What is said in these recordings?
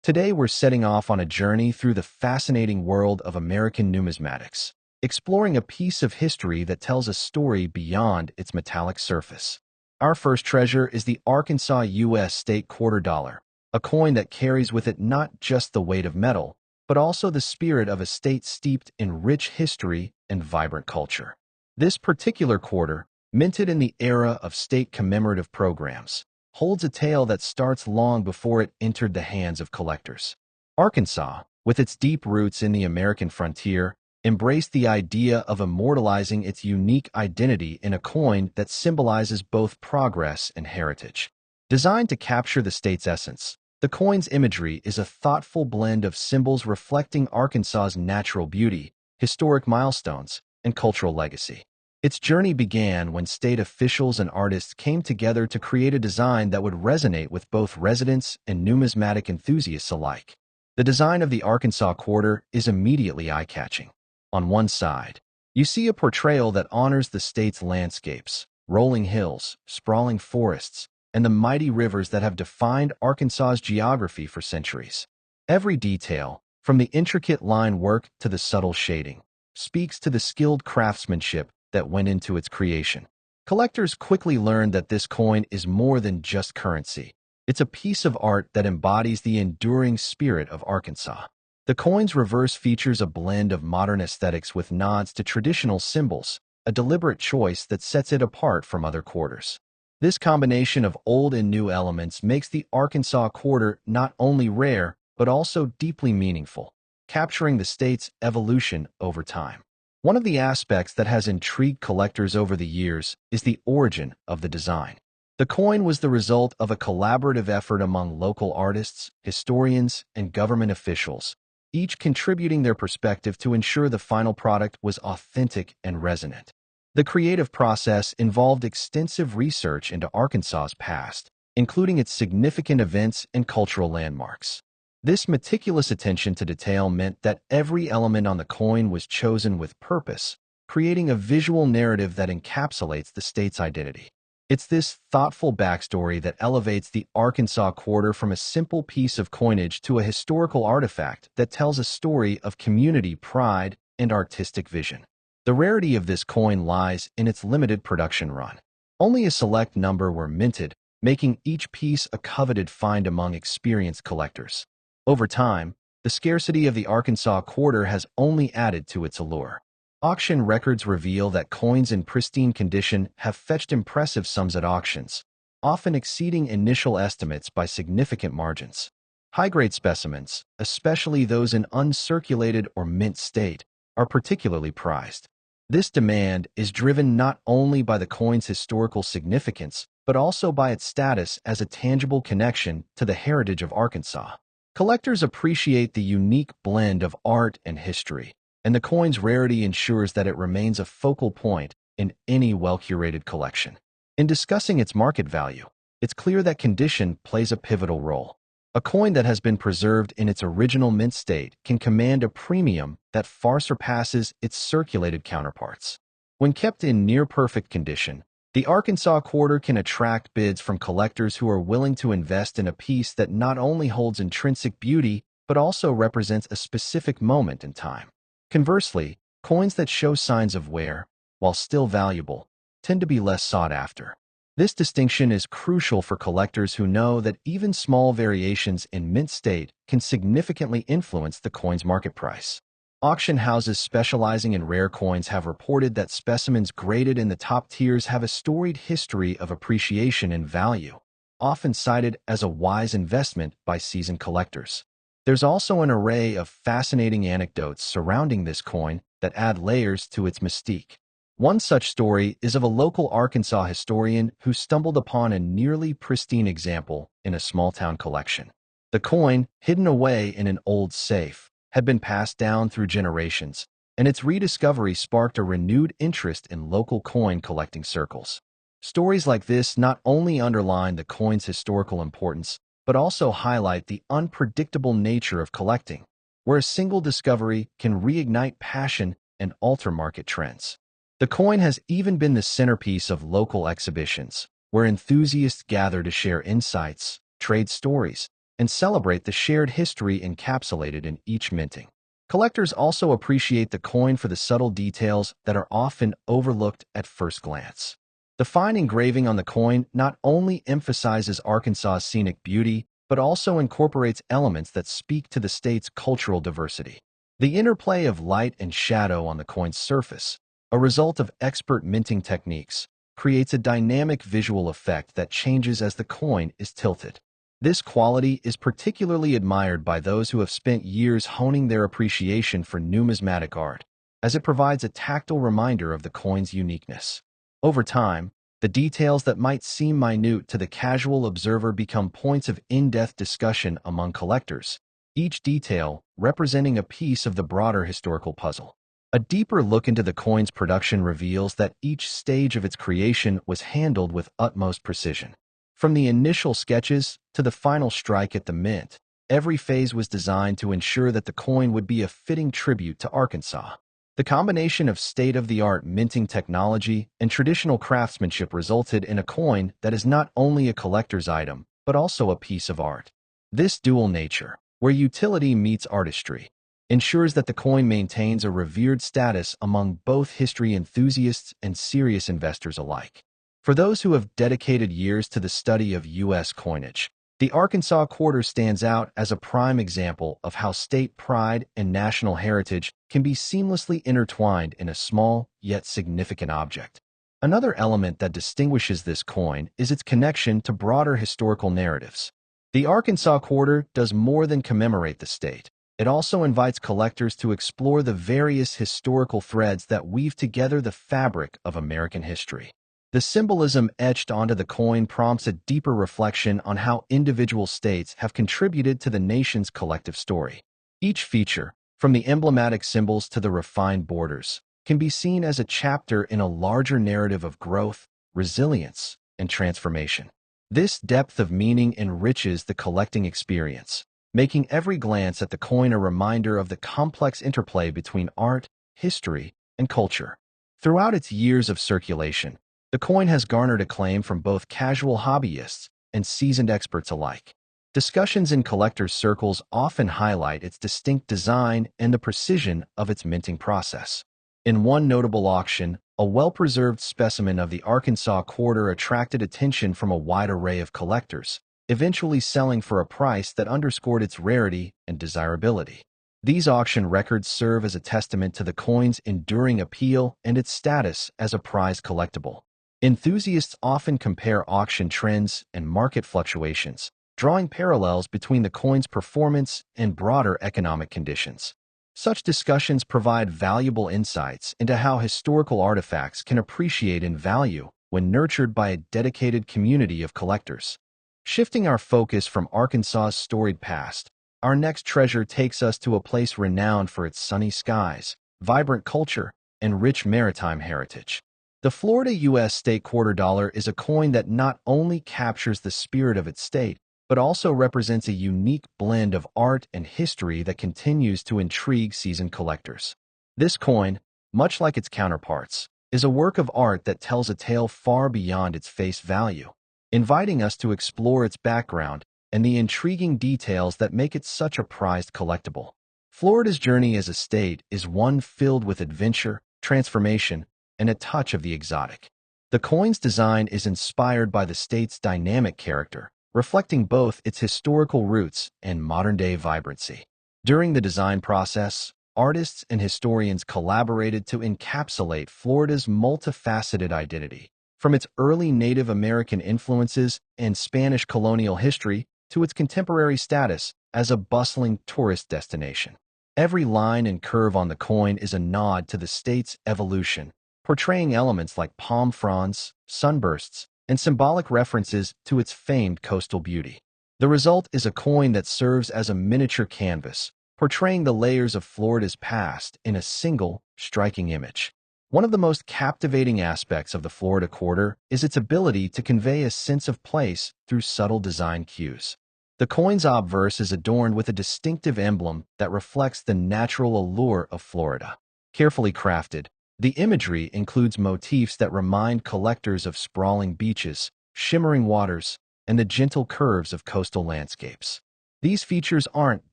Today we're setting off on a journey through the fascinating world of American numismatics, exploring a piece of history that tells a story beyond its metallic surface. Our first treasure is the Arkansas U.S. state quarter dollar, a coin that carries with it not just the weight of metal, but also the spirit of a state steeped in rich history and vibrant culture. This particular quarter, minted in the era of state commemorative programs, holds a tale that starts long before it entered the hands of collectors. Arkansas, with its deep roots in the American frontier, embraced the idea of immortalizing its unique identity in a coin that symbolizes both progress and heritage. Designed to capture the state's essence, the coin's imagery is a thoughtful blend of symbols reflecting Arkansas's natural beauty, historic milestones, and cultural legacy. Its journey began when state officials and artists came together to create a design that would resonate with both residents and numismatic enthusiasts alike. The design of the Arkansas quarter is immediately eye-catching. On one side, you see a portrayal that honors the state's landscapes, rolling hills, sprawling forests, and the mighty rivers that have defined Arkansas's geography for centuries. Every detail, from the intricate line work to the subtle shading, speaks to the skilled craftsmanship that went into its creation. Collectors quickly learned that this coin is more than just currency. It's a piece of art that embodies the enduring spirit of Arkansas. The coin's reverse features a blend of modern aesthetics with nods to traditional symbols, a deliberate choice that sets it apart from other quarters. This combination of old and new elements makes the Arkansas quarter not only rare, but also deeply meaningful, capturing the state's evolution over time. One of the aspects that has intrigued collectors over the years is the origin of the design. The coin was the result of a collaborative effort among local artists, historians, and government officials, each contributing their perspective to ensure the final product was authentic and resonant. The creative process involved extensive research into Arkansas's past, including its significant events and cultural landmarks. This meticulous attention to detail meant that every element on the coin was chosen with purpose, creating a visual narrative that encapsulates the state's identity. It's this thoughtful backstory that elevates the Arkansas quarter from a simple piece of coinage to a historical artifact that tells a story of community pride and artistic vision. The rarity of this coin lies in its limited production run. Only a select number were minted, making each piece a coveted find among experienced collectors. Over time, the scarcity of the Arkansas quarter has only added to its allure. Auction records reveal that coins in pristine condition have fetched impressive sums at auctions, often exceeding initial estimates by significant margins. High-grade specimens, especially those in uncirculated or mint state, are particularly prized. This demand is driven not only by the coin's historical significance, but also by its status as a tangible connection to the heritage of Arkansas. Collectors appreciate the unique blend of art and history, and the coin's rarity ensures that it remains a focal point in any well-curated collection. In discussing its market value, it's clear that condition plays a pivotal role. A coin that has been preserved in its original mint state can command a premium that far surpasses its circulated counterparts. When kept in near-perfect condition, the Arkansas quarter can attract bids from collectors who are willing to invest in a piece that not only holds intrinsic beauty, but also represents a specific moment in time. Conversely, coins that show signs of wear, while still valuable, tend to be less sought after. This distinction is crucial for collectors who know that even small variations in mint state can significantly influence the coin's market price. Auction houses specializing in rare coins have reported that specimens graded in the top tiers have a storied history of appreciation and value, often cited as a wise investment by seasoned collectors. There's also an array of fascinating anecdotes surrounding this coin that add layers to its mystique. One such story is of a local Arkansas historian who stumbled upon a nearly pristine example in a small-town collection. The coin, hidden away in an old safe, had been passed down through generations, and its rediscovery sparked a renewed interest in local coin collecting circles. Stories like this not only underline the coin's historical importance, but also highlight the unpredictable nature of collecting, where a single discovery can reignite passion and alter market trends. The coin has even been the centerpiece of local exhibitions, where enthusiasts gather to share insights, trade stories, and celebrate the shared history encapsulated in each minting. Collectors also appreciate the coin for the subtle details that are often overlooked at first glance. The fine engraving on the coin not only emphasizes Arkansas's scenic beauty, but also incorporates elements that speak to the state's cultural diversity. The interplay of light and shadow on the coin's surface, a result of expert minting techniques, creates a dynamic visual effect that changes as the coin is tilted. This quality is particularly admired by those who have spent years honing their appreciation for numismatic art, as it provides a tactile reminder of the coin's uniqueness. Over time, the details that might seem minute to the casual observer become points of in-depth discussion among collectors, each detail representing a piece of the broader historical puzzle. A deeper look into the coin's production reveals that each stage of its creation was handled with utmost precision. From the initial sketches to the final strike at the mint, every phase was designed to ensure that the coin would be a fitting tribute to Arkansas. The combination of state-of-the-art minting technology and traditional craftsmanship resulted in a coin that is not only a collector's item, but also a piece of art. This dual nature, where utility meets artistry, ensures that the coin maintains a revered status among both history enthusiasts and serious investors alike. For those who have dedicated years to the study of U.S. coinage, the Arkansas quarter stands out as a prime example of how state pride and national heritage can be seamlessly intertwined in a small yet significant object. Another element that distinguishes this coin is its connection to broader historical narratives. The Arkansas quarter does more than commemorate the state. It also invites collectors to explore the various historical threads that weave together the fabric of American history. The symbolism etched onto the coin prompts a deeper reflection on how individual states have contributed to the nation's collective story. Each feature, from the emblematic symbols to the refined borders, can be seen as a chapter in a larger narrative of growth, resilience, and transformation. This depth of meaning enriches the collecting experience, making every glance at the coin a reminder of the complex interplay between art, history, and culture. Throughout its years of circulation, the coin has garnered acclaim from both casual hobbyists and seasoned experts alike. Discussions in collectors' circles often highlight its distinct design and the precision of its minting process. In one notable auction, a well-preserved specimen of the Arkansas quarter attracted attention from a wide array of collectors, eventually selling for a price that underscored its rarity and desirability. These auction records serve as a testament to the coin's enduring appeal and its status as a prized collectible. Enthusiasts often compare auction trends and market fluctuations, drawing parallels between the coin's performance and broader economic conditions. Such discussions provide valuable insights into how historical artifacts can appreciate in value when nurtured by a dedicated community of collectors. Shifting our focus from Arkansas's storied past, our next treasure takes us to a place renowned for its sunny skies, vibrant culture, and rich maritime heritage. The Florida U.S. state quarter dollar is a coin that not only captures the spirit of its state, but also represents a unique blend of art and history that continues to intrigue seasoned collectors. This coin, much like its counterparts, is a work of art that tells a tale far beyond its face value, inviting us to explore its background and the intriguing details that make it such a prized collectible. Florida's journey as a state is one filled with adventure, transformation, and a touch of the exotic. The coin's design is inspired by the state's dynamic character, reflecting both its historical roots and modern-day vibrancy. During the design process, artists and historians collaborated to encapsulate Florida's multifaceted identity, from its early Native American influences and Spanish colonial history to its contemporary status as a bustling tourist destination. Every line and curve on the coin is a nod to the state's evolution, portraying elements like palm fronds, sunbursts, and symbolic references to its famed coastal beauty. The result is a coin that serves as a miniature canvas, portraying the layers of Florida's past in a single, striking image. One of the most captivating aspects of the Florida quarter is its ability to convey a sense of place through subtle design cues. The coin's obverse is adorned with a distinctive emblem that reflects the natural allure of Florida. Carefully crafted, the imagery includes motifs that remind collectors of sprawling beaches, shimmering waters, and the gentle curves of coastal landscapes. These features aren't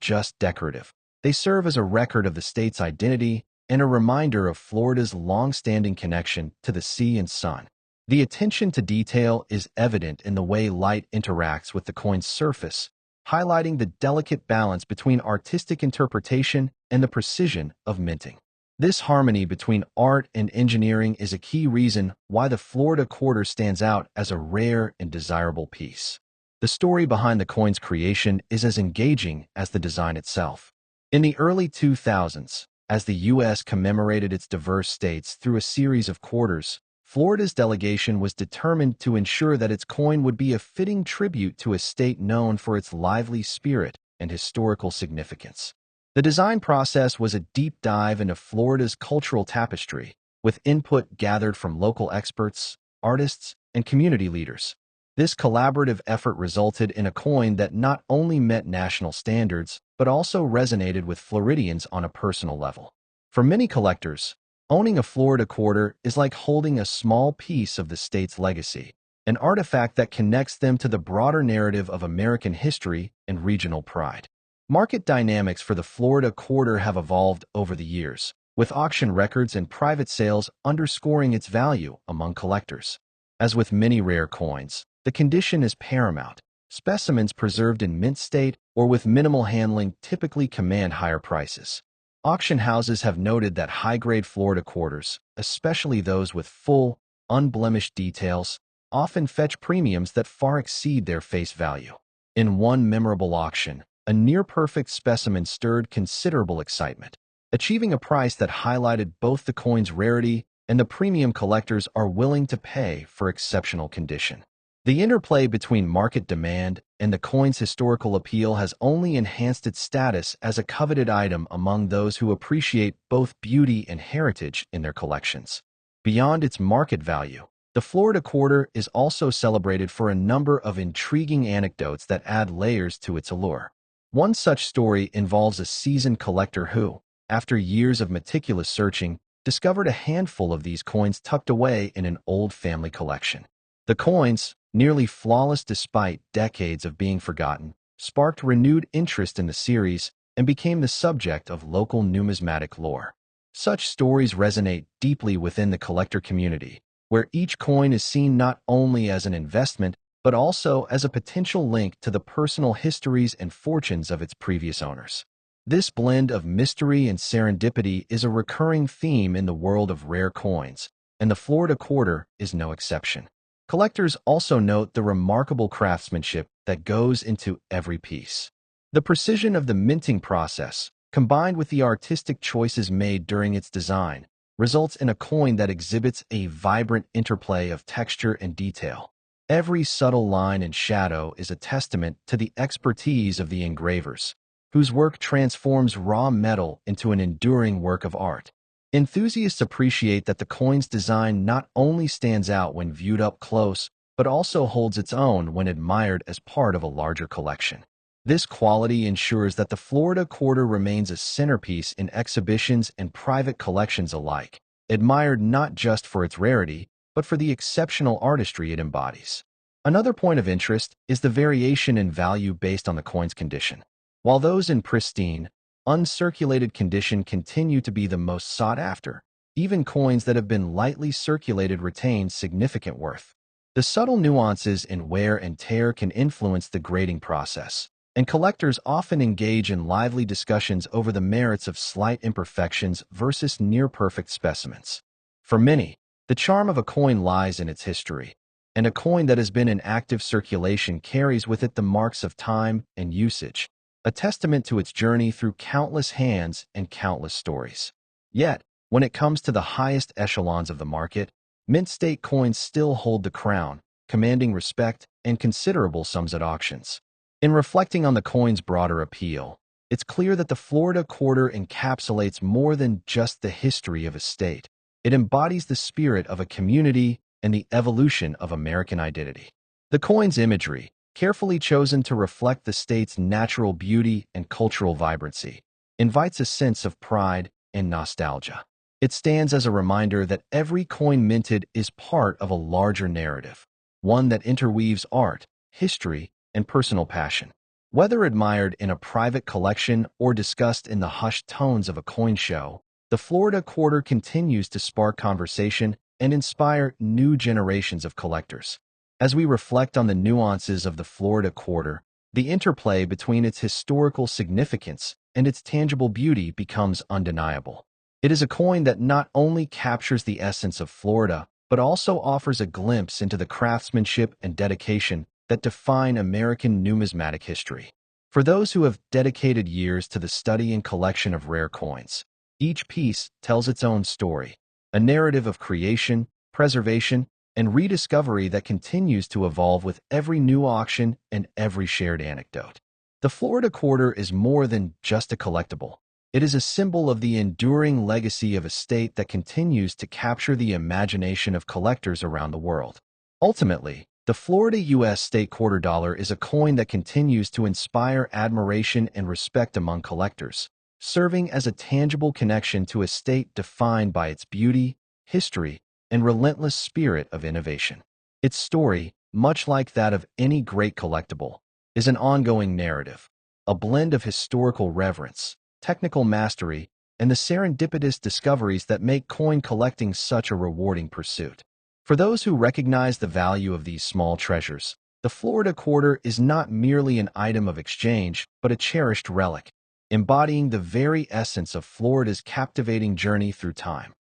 just decorative. They serve as a record of the state's identity and a reminder of Florida's long-standing connection to the sea and sun. The attention to detail is evident in the way light interacts with the coin's surface, highlighting the delicate balance between artistic interpretation and the precision of minting. This harmony between art and engineering is a key reason why the Florida quarter stands out as a rare and desirable piece. The story behind the coin's creation is as engaging as the design itself. In the early 2000s, as the U.S. commemorated its diverse states through a series of quarters, Florida's delegation was determined to ensure that its coin would be a fitting tribute to a state known for its lively spirit and historical significance. The design process was a deep dive into Florida's cultural tapestry, with input gathered from local experts, artists, and community leaders. This collaborative effort resulted in a coin that not only met national standards, but also resonated with Floridians on a personal level. For many collectors, owning a Florida quarter is like holding a small piece of the state's legacy, an artifact that connects them to the broader narrative of American history and regional pride. Market dynamics for the Florida quarter have evolved over the years, with auction records and private sales underscoring its value among collectors. As with many rare coins, the condition is paramount. Specimens preserved in mint state or with minimal handling typically command higher prices. Auction houses have noted that high-grade Florida quarters, especially those with full, unblemished details, often fetch premiums that far exceed their face value. In one memorable auction, a near-perfect specimen stirred considerable excitement, achieving a price that highlighted both the coin's rarity and the premium collectors are willing to pay for exceptional condition. The interplay between market demand and the coin's historical appeal has only enhanced its status as a coveted item among those who appreciate both beauty and heritage in their collections. Beyond its market value, the Florida quarter is also celebrated for a number of intriguing anecdotes that add layers to its allure. One such story involves a seasoned collector who, after years of meticulous searching, discovered a handful of these coins tucked away in an old family collection. The coins, nearly flawless despite decades of being forgotten, sparked renewed interest in the series and became the subject of local numismatic lore. Such stories resonate deeply within the collector community, where each coin is seen not only as an investment, but also as a potential link to the personal histories and fortunes of its previous owners. This blend of mystery and serendipity is a recurring theme in the world of rare coins, and the Florida quarter is no exception. Collectors also note the remarkable craftsmanship that goes into every piece. The precision of the minting process, combined with the artistic choices made during its design, results in a coin that exhibits a vibrant interplay of texture and detail. Every subtle line and shadow is a testament to the expertise of the engravers, whose work transforms raw metal into an enduring work of art. Enthusiasts appreciate that the coin's design not only stands out when viewed up close, but also holds its own when admired as part of a larger collection. This quality ensures that the Florida quarter remains a centerpiece in exhibitions and private collections alike, admired not just for its rarity, but for the exceptional artistry it embodies. Another point of interest is the variation in value based on the coin's condition. While those in pristine, uncirculated condition continue to be the most sought after, even coins that have been lightly circulated retain significant worth. The subtle nuances in wear and tear can influence the grading process, and collectors often engage in lively discussions over the merits of slight imperfections versus near-perfect specimens. For many, the charm of a coin lies in its history, and a coin that has been in active circulation carries with it the marks of time and usage, a testament to its journey through countless hands and countless stories. Yet, when it comes to the highest echelons of the market, mint state coins still hold the crown, commanding respect and considerable sums at auctions. In reflecting on the coin's broader appeal, it's clear that the Florida quarter encapsulates more than just the history of a state. It embodies the spirit of a community and the evolution of American identity. The coin's imagery, carefully chosen to reflect the state's natural beauty and cultural vibrancy, invites a sense of pride and nostalgia. It stands as a reminder that every coin minted is part of a larger narrative, one that interweaves art, history, and personal passion. Whether admired in a private collection or discussed in the hushed tones of a coin show, the Florida Quarter continues to spark conversation and inspire new generations of collectors. As we reflect on the nuances of the Florida Quarter, the interplay between its historical significance and its tangible beauty becomes undeniable. It is a coin that not only captures the essence of Florida, but also offers a glimpse into the craftsmanship and dedication that define American numismatic history. For those who have dedicated years to the study and collection of rare coins, each piece tells its own story, a narrative of creation, preservation, and rediscovery that continues to evolve with every new auction and every shared anecdote. The Florida Quarter is more than just a collectible. It is a symbol of the enduring legacy of a state that continues to capture the imagination of collectors around the world. Ultimately, the Florida U.S. state quarter dollar is a coin that continues to inspire admiration and respect among collectors, serving as a tangible connection to a state defined by its beauty, history, and relentless spirit of innovation. Its story, much like that of any great collectible, is an ongoing narrative, a blend of historical reverence, technical mastery, and the serendipitous discoveries that make coin collecting such a rewarding pursuit. For those who recognize the value of these small treasures, the Florida Quarter is not merely an item of exchange, but a cherished relic, embodying the very essence of Florida's captivating journey through time.